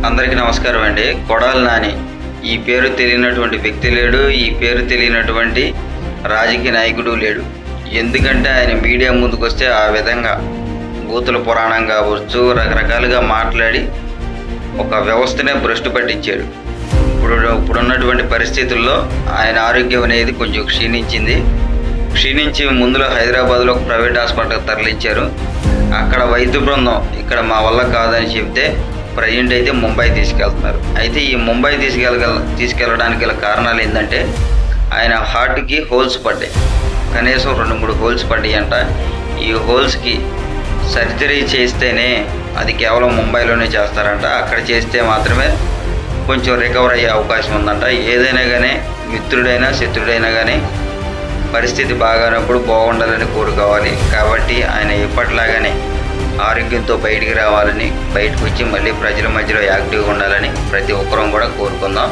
అందరికీ నమస్కారం అండి. కొడాలి నాని ఈ పేరు తెలియనటువంటి వ్యక్తి లేడు, ఈ పేరు తెలియనటువంటి రాజకీయ నాయకుడు లేడు. ఎందుకంటే ఆయన మీడియా ముందుకు వస్తే ఆ విధంగా బూతుల పురాణం కావచ్చు రకరకాలుగా మాట్లాడి ఒక వ్యవస్థనే భ్రష్టు పట్టించాడు. ఇప్పుడున్నటువంటి పరిస్థితుల్లో ఆయన ఆరోగ్యం అనేది కొంచెం క్షీణించి ముందులో హైదరాబాద్లో ఒక ప్రైవేట్ హాస్పిటల్కి తరలించారు. అక్కడ వైద్య బృందం ఇక్కడ మా వల్ల కాదని చెప్తే ప్రజెంట్ అయితే ముంబై తీసుకెళ్తున్నారు. అయితే ఈ ముంబై తీసుకెళ్ళడానికి గల కారణాలు ఏంటంటే ఆయన హార్ట్కి హోల్స్ పడ్డాయి, కనీసం 2-3 హోల్స్ పడ్డాయి అంట. ఈ హోల్స్కి సర్జరీ చేస్తేనే అది కేవలం ముంబైలోనే చేస్తారంట. అక్కడ చేస్తే మాత్రమే కొంచెం రికవర్ అయ్యే అవకాశం ఉందంట. ఏదైనా కానీ మిత్రుడైనా శత్రుడైనా కానీ పరిస్థితి బాగానప్పుడు బాగుండాలని కోరుకోవాలి. కాబట్టి ఆయన ఎప్పటిలాగానే ఆరోగ్యంతో బయటికి రావాలని, బయటకు వచ్చి మళ్ళీ ప్రజల మధ్యలో యాక్టివ్గా ఉండాలని ప్రతి ఒక్కరూ కూడా కోరుకుందాం.